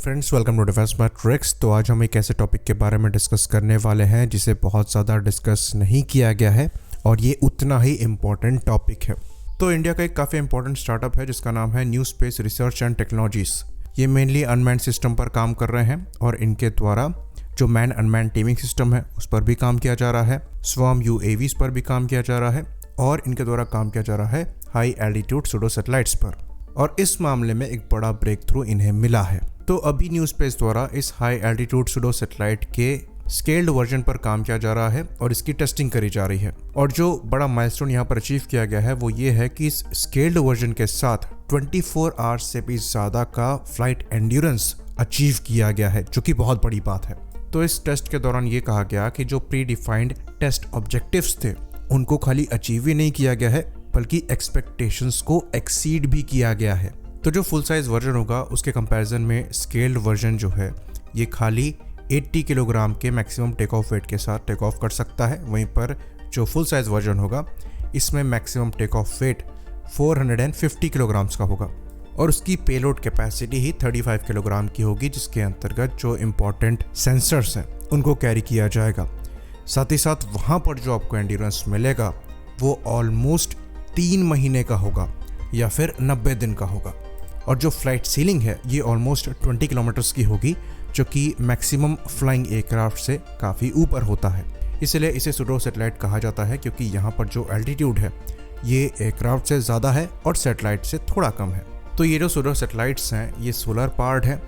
Friends, welcome to defence matrix. तो आज हम एक ऐसे टॉपिक के बारे में डिस्कस करने वाले हैं जिसे बहुत ज़्यादा डिस्कस नहीं किया गया है और ये उतना ही इम्पोर्टेंट टॉपिक है। तो इंडिया का एक काफ़ी इंपॉर्टेंट स्टार्टअप है जिसका नाम है new space research and technologies. ये मेनली अनमैन्ड सिस्टम पर काम कर रहे हैं और इनके द्वारा जो मैन अनमैन्ड टीमिंग सिस्टम है उस पर भी काम किया जा रहा है, स्वार्म यूएवीज़ पर भी काम किया जा रहा है और इनके द्वारा काम किया जा रहा है हाई एल्टीट्यूड सूडो सैटेलाइट्स पर। और इस मामले में एक बड़ा ब्रेक थ्रू इन्हें मिला है। तो अभी न्यू स्पेस द्वारा इस हाई एल्टीट्यूड सूडो सैटेलाइट के स्केल्ड वर्जन पर काम किया जा रहा है और इसकी टेस्टिंग करी जा रही है। और जो बड़ा माइलस्टोन यहाँ पर अचीव किया गया है वो ये है कि इस स्केल्ड वर्जन के साथ 24 आवर्स से भी ज़्यादा का फ्लाइट एंड्योरेंस अचीव किया गया है, जो कि बहुत बड़ी बात है। तो इस टेस्ट के दौरान ये कहा गया कि जो प्री डिफाइंड टेस्ट ऑब्जेक्टिव्स थे उनको खाली अचीव ही नहीं किया गया है बल्कि एक्सपेक्टेशंस को एक्सीड भी किया गया है। तो जो फुल साइज वर्जन होगा उसके कंपैरिजन में स्केल्ड वर्जन जो है ये खाली 80 किलोग्राम के मैक्सिमम टेक ऑफ वेट के साथ टेक ऑफ कर सकता है। वहीं पर जो फुल साइज वर्जन होगा इसमें maximum take off weight 450 kilograms का होगा और उसकी पेलोड कैपेसिटी ही 35 किलोग्राम की होगी, जिसके अंतर्गत जो इम्पोर्टेंट सेंसर्स हैं उनको कैरी किया जाएगा। साथ ही साथ वहाँ पर जो आपको एंड्योरेंस मिलेगा वो ऑलमोस्ट 3 महीने का होगा या फिर 90 दिन का होगा। और जो फ्लाइट सीलिंग है ये ऑलमोस्ट 20 किलोमीटर्स की होगी, जो कि मैक्सिमम फ्लाइंग एयरक्राफ्ट से काफ़ी ऊपर होता है। इसलिए इसे सूडो सैटेलाइट कहा जाता है क्योंकि यहाँ पर जो एल्टीट्यूड है ये एयरक्राफ्ट से ज़्यादा है और सैटेलाइट से थोड़ा कम है। तो ये जो सूडो सैटेलाइट्स हैं ये सोलर पावर्ड है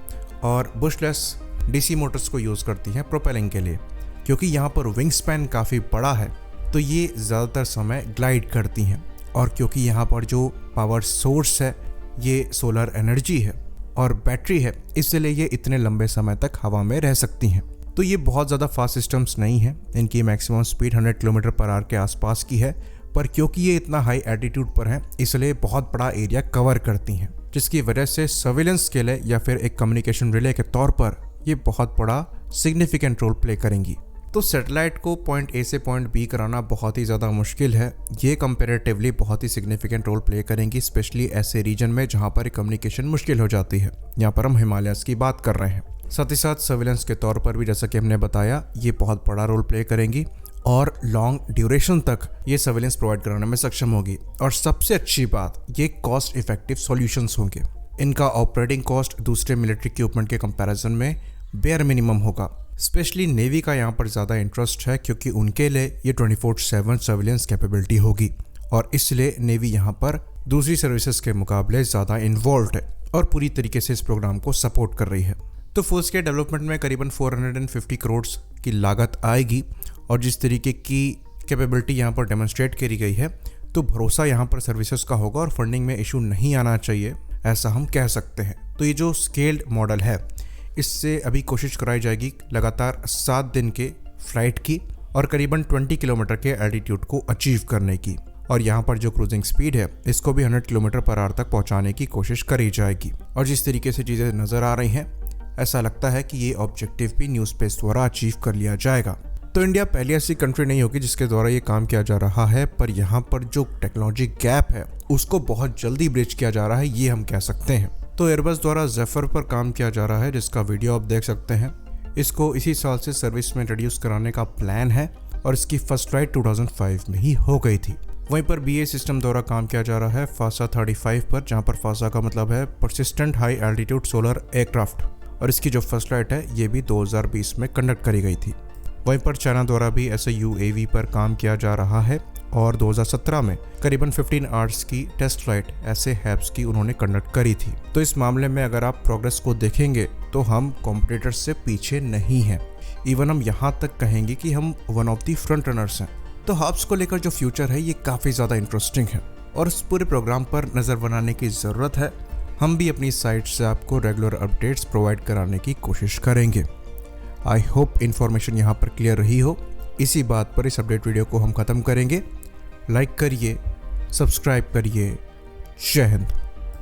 और बुशलेस डीसी मोटर्स को यूज़ करती हैं प्रोपेलिंग के लिए। क्योंकि यहाँ पर विंग स्पैन काफ़ी बड़ा है तो ये ज़्यादातर समय ग्लाइड करती हैं और क्योंकि यहाँ पर जो पावर सोर्स है ये सोलर एनर्जी है और बैटरी है, इसलिए ये इतने लंबे समय तक हवा में रह सकती हैं। तो ये बहुत ज़्यादा फास्ट सिस्टम्स नहीं हैं, इनकी maximum speed 100 kilometre per hour के आसपास की है, पर क्योंकि ये इतना हाई एल्टीट्यूड पर है इसलिए बहुत बड़ा एरिया कवर करती हैं, जिसकी वजह से सर्विलेंस के लिए या फिर एक कम्युनिकेशन रिले के तौर पर ये बहुत बड़ा सिग्निफिकेंट रोल प्ले करेंगी। तो सैटेलाइट को पॉइंट ए से पॉइंट बी कराना बहुत ही ज़्यादा मुश्किल है। ये कंपैरेटिवली बहुत ही सिग्निफिकेंट रोल प्ले करेंगी, स्पेशली ऐसे रीजन में जहाँ पर कम्युनिकेशन मुश्किल हो जाती है। यहाँ पर हम हिमालयस की बात कर रहे हैं। साथ ही साथ सर्विलेंस के तौर पर भी जैसा कि हमने बताया ये बहुत बड़ा रोल प्ले करेंगी और लॉन्ग ड्यूरेशन तक ये सर्विलेंस प्रोवाइड कराने में सक्षम होगी। और सबसे अच्छी बात, ये कॉस्ट इफेक्टिव सॉल्यूशंस होंगे। इनका ऑपरेटिंग कॉस्ट दूसरे मिलिट्री इक्विपमेंट के कंपैरिजन में बेयर मिनिमम होगा। स्पेशली नेवी का यहाँ पर ज़्यादा इंटरेस्ट है क्योंकि उनके लिए ये 24/7 सर्विलेंस कैपेबिलिटी होगी और इसलिए नेवी यहाँ पर दूसरी सर्विसेज के मुकाबले ज़्यादा इन्वॉल्व है और पूरी तरीके से इस प्रोग्राम को सपोर्ट कर रही है। तो फुल स्केल डेवलपमेंट में करीबन 450 करोड़ की लागत आएगी और जिस तरीके की कैपेबिलिटी यहाँ पर डेमोन्स्ट्रेट करी गई है तो भरोसा यहाँ पर सर्विसेज का होगा और फंडिंग में इशू नहीं आना चाहिए, ऐसा हम कह सकते हैं। तो ये जो स्केल्ड मॉडल है इससे अभी कोशिश कराई जाएगी लगातार 7 दिन के फ्लाइट की और करीबन 20 किलोमीटर के एल्टीट्यूड को अचीव करने की। और यहाँ पर जो क्रूजिंग स्पीड है इसको भी 100 किलोमीटर पर आवर तक पहुँचाने की कोशिश करी जाएगी। और जिस तरीके से चीज़ें नज़र आ रही हैं ऐसा लगता है कि ये ऑब्जेक्टिव भी न्यू स्पेस द्वारा अचीव कर लिया जाएगा। तो इंडिया पहली ऐसी कंट्री नहीं होगी जिसके द्वारा ये काम किया जा रहा है, पर यहाँ पर जो टेक्नोलॉजी गैप है उसको बहुत जल्दी ब्रिज किया जा रहा है, ये हम कह सकते हैं। तो एयरबस द्वारा ज़ेफर पर काम किया जा रहा है जिसका वीडियो आप देख सकते हैं। इसको इसी साल से सर्विस में इंट्रोड्यूस कराने का प्लान है और इसकी फर्स्ट फ्लाइट 2005 में ही हो गई थी। वहीं पर BAE सिस्टम द्वारा काम किया जा रहा है फासा 35 पर, जहां पर फासा का मतलब है persistent high altitude solar aircraft, और इसकी जो फर्स्ट फ्लाइट है ये भी 2020 में कंडक्ट करी गई थी। वहीं पर चाइना द्वारा भी ऐसे UAV पर काम किया जा रहा है और 2017 में करीबन 15 आवर्स की टेस्ट फ्लाइट ऐसे हैब्स की उन्होंने कंडक्ट करी थी। तो इस मामले में अगर आप प्रोग्रेस को देखेंगे तो हम कॉम्पिटिटर्स से पीछे नहीं हैं। इवन हम यहाँ तक कहेंगे कि हम one of the front runners हैं। तो हब्स को लेकर जो फ्यूचर है ये काफ़ी ज़्यादा इंटरेस्टिंग है और इस पूरे प्रोग्राम पर नज़र बनाने की ज़रूरत है। हम भी अपनी साइट से आपको रेगुलर अपडेट्स प्रोवाइड कराने की कोशिश करेंगे। आई होप इन्फॉर्मेशन यहाँ पर क्लियर रही हो। इसी बात पर इस अपडेट वीडियो को हम ख़त्म करेंगे। लाइक करिए, सब्सक्राइब करिए। जय हिंद।